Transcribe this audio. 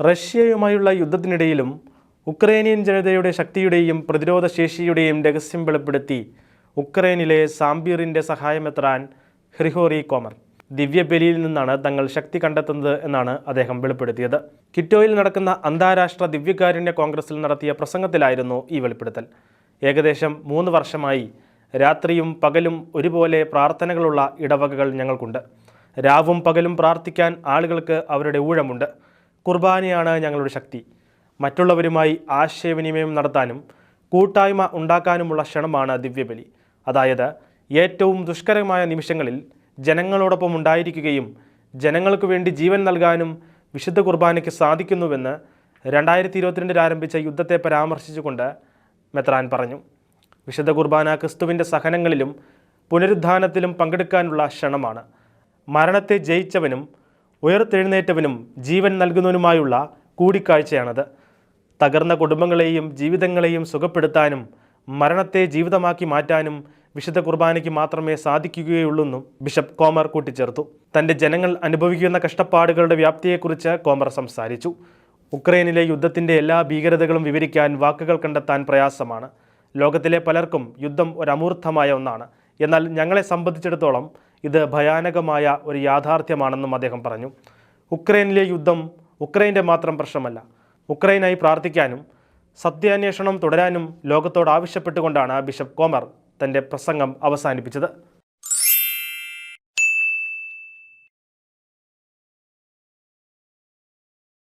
റഷ്യയുമായുള്ള യുദ്ധത്തിനിടയിലും Ukrainian ജനതയുടെ ശക്തിയുടെയും പ്രതിരോധ ശേഷിയുടെയും രഹസ്യം വെളിപ്പെടുത്തി ഉക്രൈനിലെ സാംബീറിൻ്റെ സഹായമെത്രാൻ ഹ്രിഗോറി കോമർ. ദിവ്യബലിയിൽ നിന്നാണ് തങ്ങൾ ശക്തി കണ്ടെത്തുന്നത് എന്നാണ് അദ്ദേഹം വെളിപ്പെടുത്തിയത്. ക്വിറ്റോയിൽ നടക്കുന്ന അന്താരാഷ്ട്ര ദിവ്യകാരുണ്യ കോൺഗ്രസിൽ നടത്തിയ പ്രസംഗത്തിലായിരുന്നു ഈ വെളിപ്പെടുത്തൽ. ഏകദേശം 3 വർഷമായി രാത്രിയും പകലും ഒരുപോലെ പ്രാർത്ഥനകളുള്ള ഇടവകകൾ ഞങ്ങൾക്കുണ്ട്. രാവും പകലും പ്രാർത്ഥിക്കാൻ ആളുകൾക്ക് അവരുടെ ഊഴമുണ്ട്. കുർബാനയാണ് ഞങ്ങളുടെ ശക്തി. മറ്റുള്ളവരുമായി ആശയവിനിമയം നടത്താനും കൂട്ടായ്മ ഉണ്ടാക്കാനുമുള്ള ക്ഷണമാണ് ദിവ്യബലി. അതായത് ഏറ്റവും ദുഷ്കരമായ നിമിഷങ്ങളിൽ ജനങ്ങളോടൊപ്പം ഉണ്ടായിരിക്കുകയും ജനങ്ങൾക്ക് വേണ്ടി ജീവൻ നൽകാനും വിശുദ്ധ കുർബാനയ്ക്ക് സാധിക്കുന്നുവെന്ന് 2022 ആരംഭിച്ച യുദ്ധത്തെ പരാമർശിച്ചുകൊണ്ട് മെത്രാൻ പറഞ്ഞു. വിശുദ്ധ കുർബാന ക്രിസ്തുവിൻ്റെ സഹനങ്ങളിലും പുനരുദ്ധാനത്തിലും പങ്കെടുക്കാനുള്ള ക്ഷണമാണ്. മരണത്തെ ജയിച്ചവനും ഉയർത്തെഴുന്നേറ്റവനും ജീവൻ നൽകുന്നവനുമായുള്ള കൂടിക്കാഴ്ചയാണത്. തകർന്ന കുടുംബങ്ങളെയും ജീവിതങ്ങളെയും സുഖപ്പെടുത്താനും മരണത്തെ ജീവിതമാക്കി മാറ്റാനും വിശുദ്ധ കുർബാനയ്ക്ക് മാത്രമേ സാധിക്കുകയുള്ളൂവെന്നും ബിഷപ്പ് കോമർ കൂട്ടിച്ചേർത്തു. തൻ്റെ ജനങ്ങൾ അനുഭവിക്കുന്ന കഷ്ടപ്പാടുകളുടെ വ്യാപ്തിയെക്കുറിച്ച് കോമർ സംസാരിച്ചു. ഉക്രൈനിലെ യുദ്ധത്തിൻ്റെ എല്ലാ ഭീകരതകളും വിവരിക്കാൻ വാക്കുകൾ കണ്ടെത്താൻ പ്രയാസമാണ്. ലോകത്തിലെ പലർക്കും യുദ്ധം ഒരു അമൂർത്തമായ ഒന്നാണ്. എന്നാൽ ഞങ്ങളെ സംബന്ധിച്ചിടത്തോളം ഇത് ഭയാനകമായ ഒരു യാഥാർത്ഥ്യമാണെന്നും അദ്ദേഹം പറഞ്ഞു. ഉക്രൈനിലെ യുദ്ധം ഉക്രൈൻ്റെ മാത്രം പ്രശ്നമല്ല. ഉക്രൈനായി പ്രാർത്ഥിക്കാനും സത്യാന്വേഷണം തുടരാനും ലോകത്തോട് ആവശ്യപ്പെട്ടുകൊണ്ടാണ് ബിഷപ്പ് കോമർ തൻ്റെ പ്രസംഗം അവസാനിപ്പിച്ചത്.